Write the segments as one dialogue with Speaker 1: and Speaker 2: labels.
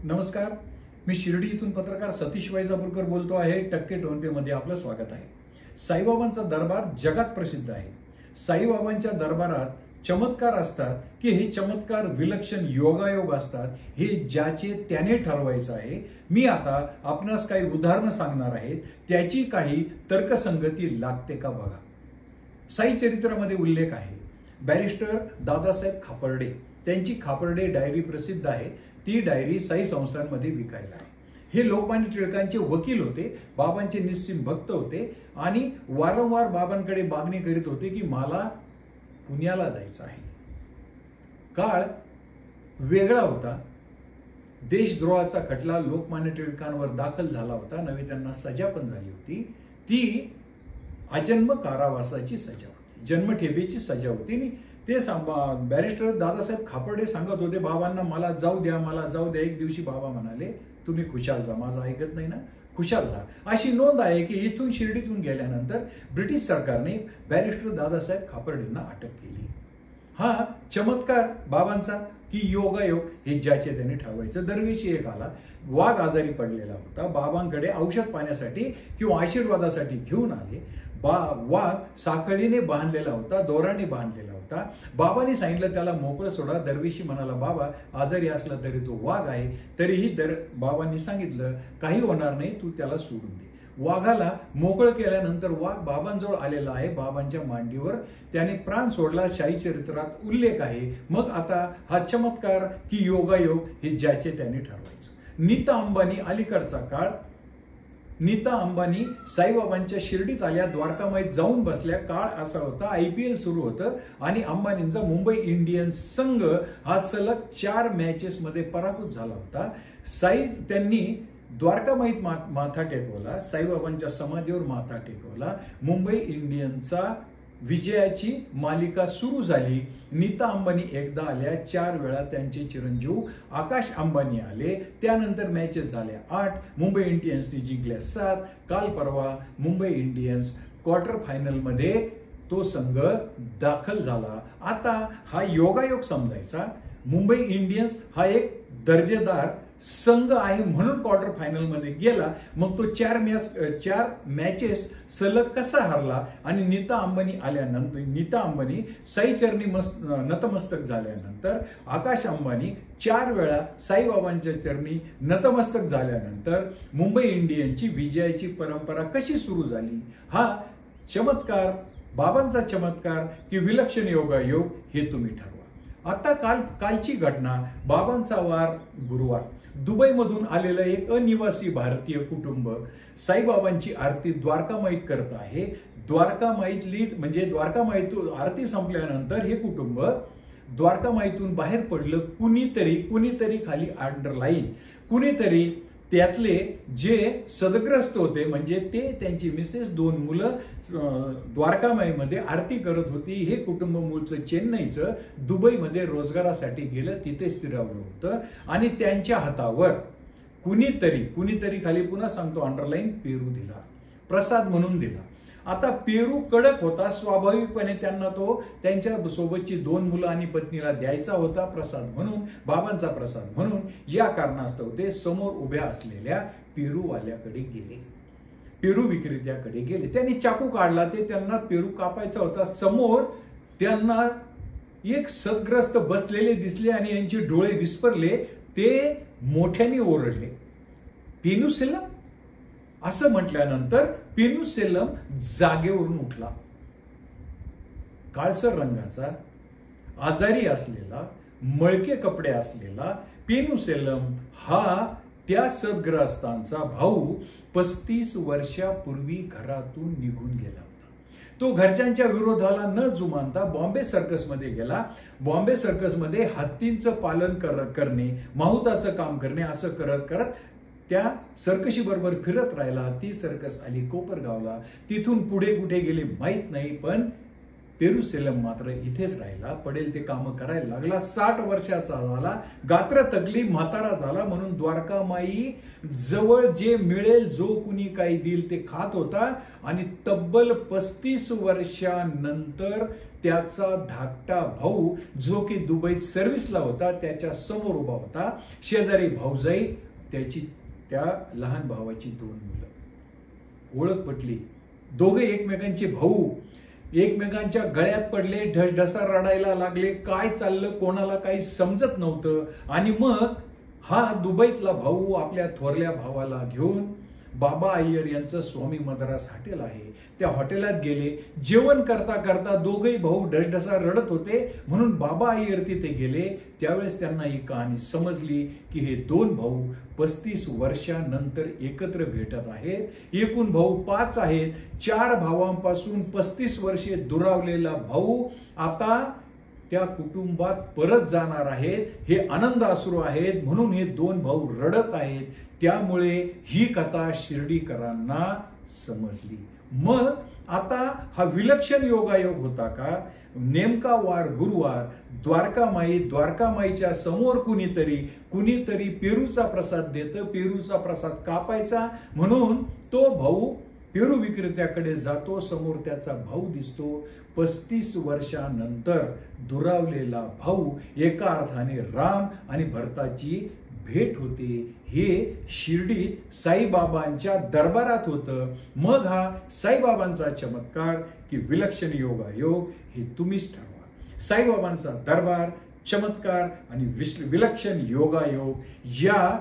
Speaker 1: नमस्कार, मी शिर्डी इथून पत्रकार सतीश वैजापूरकर बोलतो आहे। टक्के टोन पे मध्ये आपलं स्वागत आहे। साईबाबांचा दरबार जगात प्रसिद्ध आहे। साईबाबांच्या दरबारात चमत्कार असतात की हे चमत्कार विलक्षण योगायोग असतात, हे ज्याचे त्याने ठरवायचं आहे। मी आता आपणास काही उदाहरणं सांगणार आहे, त्याची काही तर्कसंगती लागते का बघा। साई चरित्रामध्ये उल्लेख आहे बॅरिस्टर दादासाहेब खापर्डे, त्यांची खापर्डे डायरी प्रसिद्ध आहे। ती डायरी साई संस्थांमध्ये विकायला आहे। हे लोकमान्य टिळकांचे वकील होते, बाबांचे निस्सीम भक्त होते आणि वारंवार बाबांकडे मागणी करीत होते की मला पुण्याला जायचं आहे। काळ वेगळा होता, देशद्रोहाचा खटला लोकमान्य टिळकांवर दाखल झाला होता, नवी त्यांना सजा पण झाली होती। ती आजन्म कारावासाची सजा होती, जन्मठेपेची सजा होती। ते बॅरिस्टर दादासाहेब खापर्डे सांगत होते बाबांना, मला जाऊ द्या, मला जाऊ द्या। एक दिवशी बाबा म्हणाले, तुम्ही खुशाल जा, माझं ऐकत नाही ना, खुशाल जा। अशी नोंद आहे की इथून शिर्डीतून गेल्यानंतर ब्रिटिश सरकारने बॅरिस्टर दादासाहेब खापर्डेंना अटक केली। हा चमत्कार बाबांचा की योगायोग हे ज्याचे त्याने ठरवायचं। दरवेळी एक आला, वाघ आजारी पडलेला होता, बाबांकडे औषध पाण्यासाठी किंवा आशीर्वादासाठी घेऊन आले। वाघ साखळीने बांधलेला होता, दोराने बांधलेला होता। बाबांनी सांगितलं त्याला मोकळं सोडा। दरवेशी म्हणाला, बाबा आजारी असला तरी तो वाघ आहे, तरीही बाबांनी सांगितलं काही होणार नाही, तू त्याला सोडून दे। वाघाला मोकळं केल्यानंतर वाघ बाबांजवळ आलेला आहे, बाबांच्या मांडीवर त्याने प्राण सोडला, शाही चरित्रात उल्लेख आहे। मग आता हा चमत्कार की योगायोग हे ज्याचे त्याने ठरवायचं। नीता अंबानी, अलीकडचा काळ, नीता अंबानी साईबाबांच्या शिर्डीत आल्या, द्वारकामाईत जाऊन बसल्या। काळ असा होता, IPL सुरू होतं आणि अंबानींचा मुंबई इंडियन्स संघ हा सलग 4 मॅचेसमध्ये पराभूत झाला होता। त्यांनी द्वारकामाईत माथा टेकवला, साईबाबांच्या समाधीवर माथा टेकवला। मुंबई इंडियन्सचा विजयाची मालिका सुरू झाली। नीता अंबानी एकदा आल्या, 4 वेळा त्यांचे चिरंजीव आकाश अंबानी आले। त्यानंतर मॅचेस झाल्या 8, मुंबई इंडियन्सने जिंकल्या 7। काल परवा मुंबई इंडियन्स क्वार्टर फायनलमध्ये तो संघ दाखल झाला। आता हा योगायोग समजायचा। मुंबई इंडियन्स हा एक दर्जेदार संघ आहे म्हणून क्वार्टर फायनल मध्ये गेला, मग तो 4 मॅचेस सलग कसा हरला। आणि नीता अंबानी आल्यानंतर, नीता अंबानी साईचरणी नतमस्तक झाल्यानंतर, आकाश अंबानी 4 वेळा साईबाबांच्या चरणी नतमस्तक झाल्यानंतर मुंबई इंडियन्सची विजयाची परंपरा कशी सुरू झाली। हा चमत्कार बाबांचा चमत्कार की विलक्षण योगायोग हे तुम्ही ठरवा। आता कालची घटना, बाबांचा वार गुरुवार, दुबईमधून आलेलं एक अनिवासी भारतीय कुटुंब साईबाबांची आरती द्वारकामाईत करत आहे। द्वारकामाईतली म्हणजे द्वारकामाईतून आरती संपल्यानंतर हे कुटुंब द्वारकामाईतून बाहेर पडलं। कुणीतरी खाली अंडरलाईन, कुणीतरी त्यातले जे सदग्रस्त होते, म्हणजे ते त्यांची मिसेस 2 मुलं द्वारकामाईमध्ये आरती करत होती। हे कुटुंब मूळचं चेन्नईचं, दुबईमध्ये रोजगारासाठी गेलं, तिथे स्थिरावलं होतं आणि त्यांच्या हातावर कुणीतरी खाली पुन्हा सांगतो अंडरलाईन पेरू दिला, प्रसाद म्हणून दिला। आता पेरू कडक होता, स्वाभाविकपणे त्यांना तो त्यांच्या सोबतची 2 मुलं आणि पत्नीला द्यायचा होता प्रसाद म्हणून, बाबांचा प्रसाद म्हणून। या कारणास्तव ते समोर उभ्या असलेल्या पेरूवाल्याकडे गेले, पेरू विक्रेत्याकडे गेले। त्यांनी चाकू काढला, ते त्यांना पेरू कापायचा होता। समोर त्यांना एक सदग्रस्त बसलेले दिसले आणि यांचे डोळे विस्फरले। ते मोठ्याने ओरडले, पेनुसेलम असं म्हटल्यानंतर पेनुसेलम जागेवरून उठला। काळसर रंगाचा, आजारी असलेला, मळके कपडे असलेला पेनुसेलम हा त्या सदग्रस्तांचा भाऊ 35 वर्षापूर्वी घरातून निघून गेला होता। तो घरच्यांच्या विरोधाला न जुमानता बॉम्बे सर्कसमध्ये गेला। बॉम्बे सर्कसमध्ये हत्तींचं पालन करणे, माहुताचं काम करणे, असं करत करत त्या सर्कशी बरोबर फिरत राहिला। ती सर्कस आली कोपरगावला, तिथून पुढे कुठे गेले माहित नाही, पण पेरुसेलम मात्र इथेच राहिला, पडेल ते काम करायला लागला। 60 वर्षाचा झाला, गात्र तगली, म्हातारा झाला, म्हणून द्वारकामाई जवळ जे मिळेल, जो कुणी काही देईल ते खात होता। आणि तब्बल 35 वर्षानंतर त्याचा धाकटा भाऊ जो की दुबईत सर्व्हिसला होता त्याच्या समोर उभा होता. शेजारी भाऊजाई, त्याची त्या लहान भावाची 2 मुलं. ओळख पटली. दोघे एकमेकांचे भाऊ एकमेकांच्या गळ्यात पडले, ढसढसा रडायला लागले. काय चाललं कोणाला काही समजत नव्हतं. आणि मग हा दुबईतला भाऊ आपल्या थोरल्या भावाला घेऊन, बाबा अय्यर यांचं स्वामी मद्रास हॉटेल आहे त्या हॉटेलात गेले. जेवण करता करता दोघेही भाऊ ढसढसा रडत होते म्हणून बाबा अय्यर तिथे गेले. त्यावेळेस त्यांना ही कहाणी समजली की हे 2 भाऊ 35 वर्षानंतर एकत्र भेटत आहेत. एकूण भाऊ 5 आहेत. 4 भावांपासून 35 वर्षे दुरावलेला भाऊ आता त्या कुटुंबात परत जाणार आहेत. हे आनंद अश्रू आहेत म्हणून हे 2 भाऊ रडत आहेत. त्यामुळे ही कथा शिर्डीकरांना समजली. मग आता हा विलक्षण योगायोग होता का? नेमका वार गुरुवार, द्वारकामाईच्या समोर कुणीतरी पेरूचा प्रसाद देतं. पेरूचा प्रसाद कापायचा म्हणून तो भाऊ पेरू विक्रेत्याकडे जातो. समोर त्याचा भाऊ दिसतो. 35 वर्षानंतर दुरावलेला भाऊ, एका अर्थाने राम आणि भरताची भेट होते. हे शिर्डीत साईबाबांच्या दरबारात होतं. मग हा साईबाबांचा चमत्कार की विलक्षण योगायोग हे तुम्हीच ठरवा. साईबाबांचा दरबार, चमत्कार आणि विलक्षण योगायोग या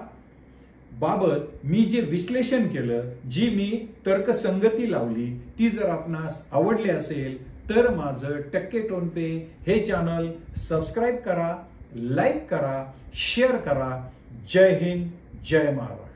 Speaker 1: बाबत मी जे विश्लेषण केलं, जी मी तर्कसंगती लावली, ती जर आपणास आवडली असेल तर माझं टक्के टोनपे हे चॅनल सबस्क्राईब करा, लाईक करा, शेअर करा. जय हिंद, जय महाराष्ट्र.